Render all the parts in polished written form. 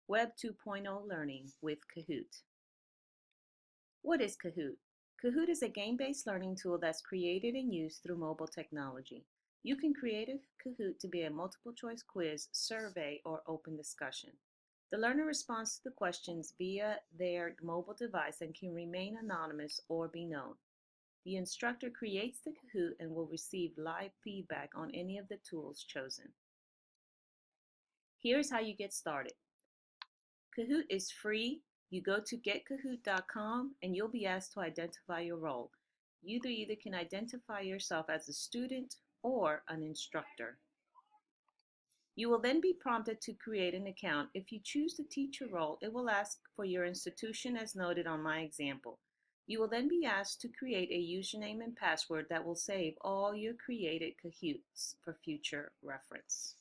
Web 2.0 Learning with Kahoot. What is Kahoot? Kahoot is a game-based learning tool that's created and used through mobile technology. You can create a Kahoot to be a multiple-choice quiz, survey, or open discussion. The learner responds to the questions via their mobile device and can remain anonymous or be known. The instructor creates the Kahoot and will receive live feedback on any of the tools chosen. Here's how you get started. Kahoot is free. You go to getkahoot.com and you'll be asked to identify your role. You either can identify yourself as a student or an instructor. You will then be prompted to create an account. If you choose the teacher role, it will ask for your institution as noted on my example. You will then be asked to create a username and password that will save all your created Kahoots for future reference.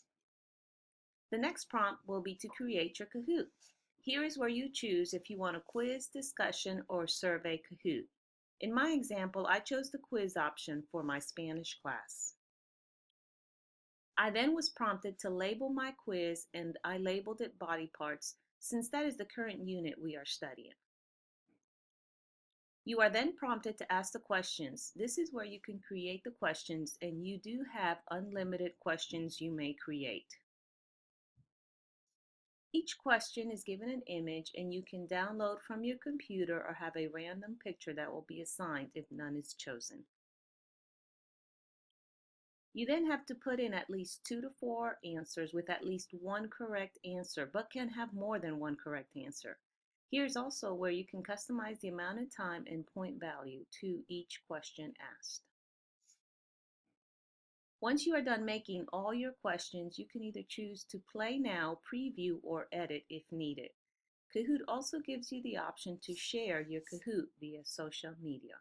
The next prompt will be to create your Kahoot. Here is where you choose if you want a quiz, discussion, or survey Kahoot. In my example, I chose the quiz option for my Spanish class. I then was prompted to label my quiz and I labeled it body parts since that is the current unit we are studying. You are then prompted to ask the questions. This is where you can create the questions and you do have unlimited questions you may create. Each question is given an image and you can download from your computer or have a random picture that will be assigned if none is chosen. You then have to put in at least 2 to 4 answers with at least one correct answer, but can have more than one correct answer. Here's also where you can customize the amount of time and point value to each question asked. Once you are done making all your questions, you can either choose to play now, preview, or edit if needed. Kahoot also gives you the option to share your Kahoot via social media.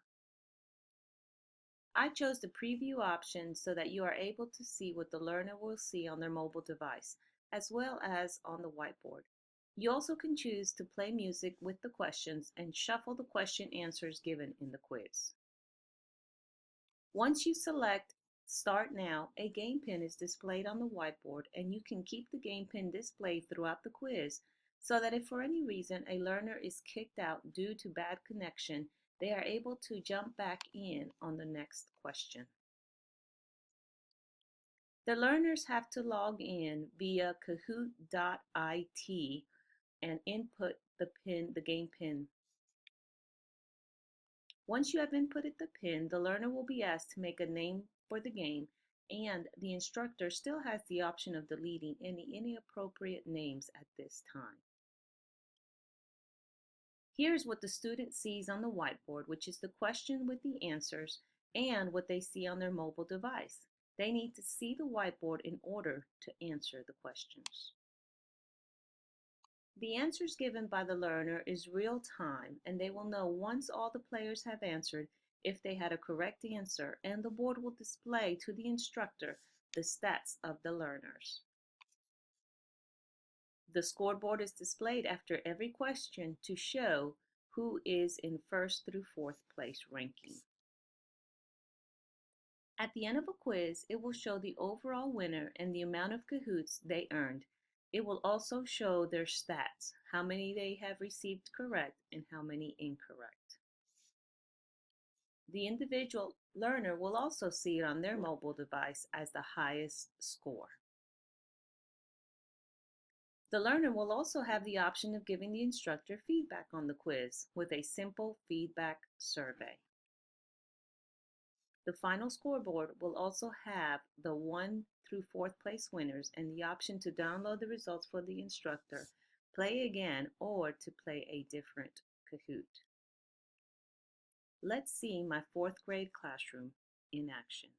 I chose the preview option so that you are able to see what the learner will see on their mobile device, as well as on the whiteboard. You also can choose to play music with the questions and shuffle the question answers given in the quiz. Once you select Start Now, a game pin is displayed on the whiteboard and you can keep the game pin displayed throughout the quiz so that if for any reason a learner is kicked out due to bad connection, they are able to jump back in on the next question. The learners have to log in via kahoot.it and input the game pin. Once you have inputted the pin, the learner will be asked to make a name for the game, and the instructor still has the option of deleting any inappropriate names at this time. Here's what the student sees on the whiteboard, which is the question with the answers and what they see on their mobile device. They need to see the whiteboard in order to answer the questions. The answers given by the learner is real time and they will know once all the players have answered if they had a correct answer, and the board will display to the instructor the stats of the learners. The scoreboard is displayed after every question to show who is in first through fourth place ranking. At the end of a quiz, it will show the overall winner and the amount of Kahoots they earned. It will also show their stats, how many they have received correct and how many incorrect. The individual learner will also see it on their mobile device as the highest score. The learner will also have the option of giving the instructor feedback on the quiz with a simple feedback survey. The final scoreboard will also have the 1 through 4th place winners and the option to download the results for the instructor, play again, or to play a different Kahoot. Let's see my 4th grade classroom in action.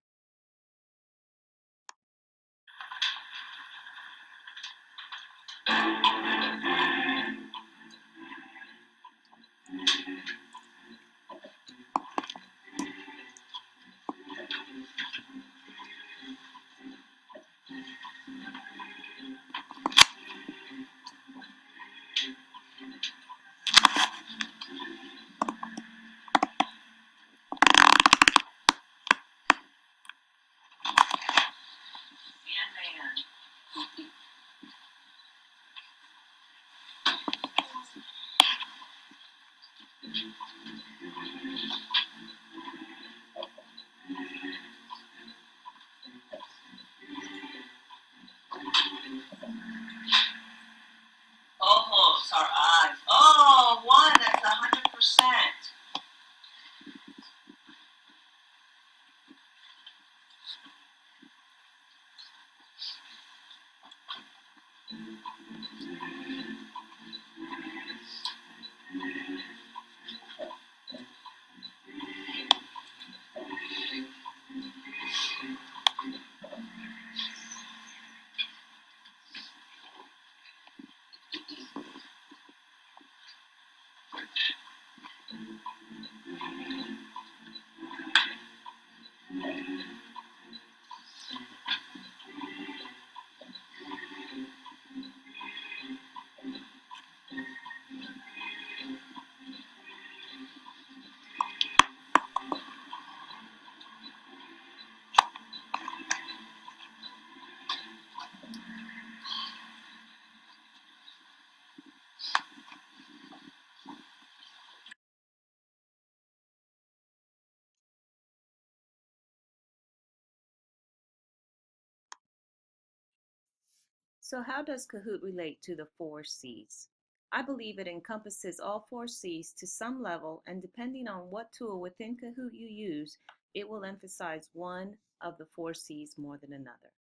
So, how does Kahoot relate to the four C's? I believe it encompasses all four C's to some level, and depending on what tool within Kahoot you use, it will emphasize one of the four C's more than another.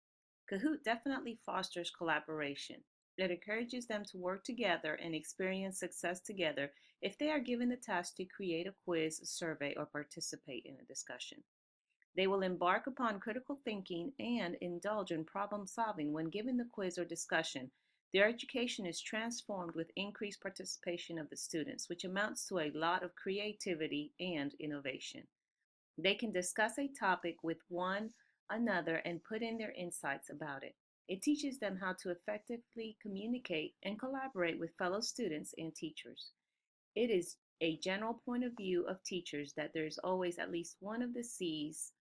Kahoot definitely fosters collaboration. It encourages them to work together and experience success together if they are given the task to create a quiz, a survey, or participate in a discussion. They will embark upon critical thinking and indulge in problem solving when given the quiz or discussion. Their education is transformed with increased participation of the students, which amounts to a lot of creativity and innovation. They can discuss a topic with one another and put in their insights about it. It teaches them how to effectively communicate and collaborate with fellow students and teachers. It is a general point of view of teachers that there is always at least one of the C's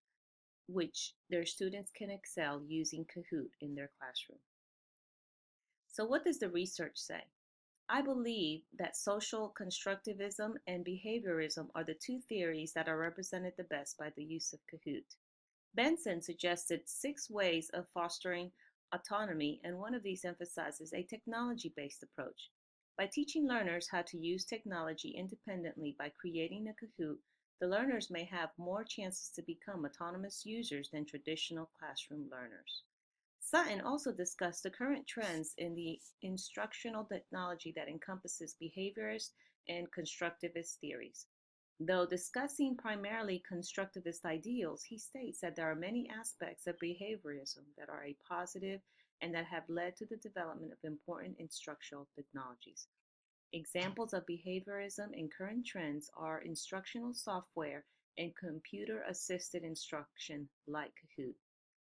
which their students can excel using Kahoot in their classroom. So, what does the research say? I believe that social constructivism and behaviorism are the two theories that are represented the best by the use of Kahoot. Benson suggested 6 ways of fostering autonomy, and one of these emphasizes a technology based approach. By teaching learners how to use technology independently by creating a Kahoot, the learners may have more chances to become autonomous users than traditional classroom learners. Sutton also discussed the current trends in the instructional technology that encompasses behaviorist and constructivist theories. Though discussing primarily constructivist ideals, he states that there are many aspects of behaviorism that are a positive and that have led to the development of important instructional technologies. Examples of behaviorism and current trends are instructional software and computer assisted instruction like Kahoot.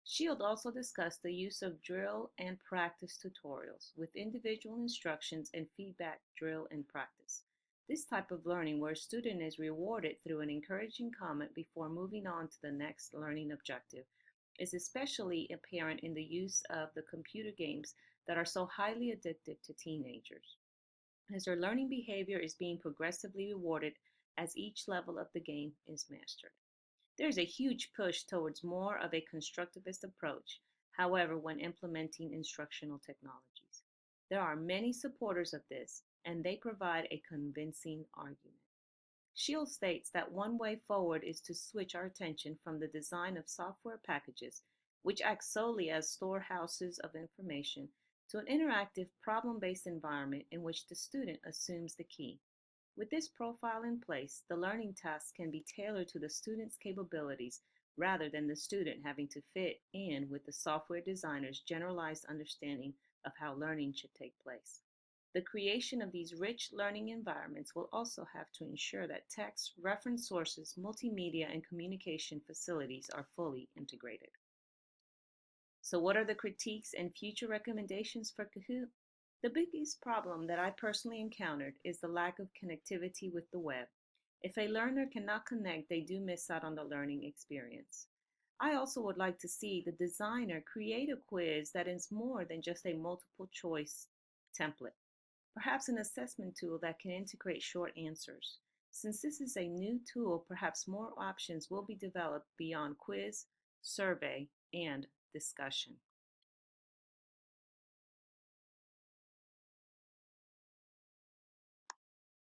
Shield also discussed the use of drill and practice tutorials with individual instructions and feedback drill and practice. This type of learning, where a student is rewarded through an encouraging comment before moving on to the next learning objective, is especially apparent in the use of the computer games that are so highly addictive to teenagers, as their learning behavior is being progressively rewarded as each level of the game is mastered. There is a huge push towards more of a constructivist approach, however, when implementing instructional technologies. There are many supporters of this, and they provide a convincing argument. Shield states that one way forward is to switch our attention from the design of software packages, which act solely as storehouses of information, to an interactive problem based environment in which the student assumes the key. With this profile in place, the learning tasks can be tailored to the student's capabilities rather than the student having to fit in with the software designer's generalized understanding of how learning should take place. The creation of these rich learning environments will also have to ensure that text, reference sources, multimedia, and communication facilities are fully integrated. So, what are the critiques and future recommendations for Kahoot? The biggest problem that I personally encountered is the lack of connectivity with the web. If a learner cannot connect, they do miss out on the learning experience. I also would like to see the designer create a quiz that is more than just a multiple choice template. Perhaps an assessment tool that can integrate short answers. Since this is a new tool, perhaps more options will be developed beyond quiz, survey, and discussion.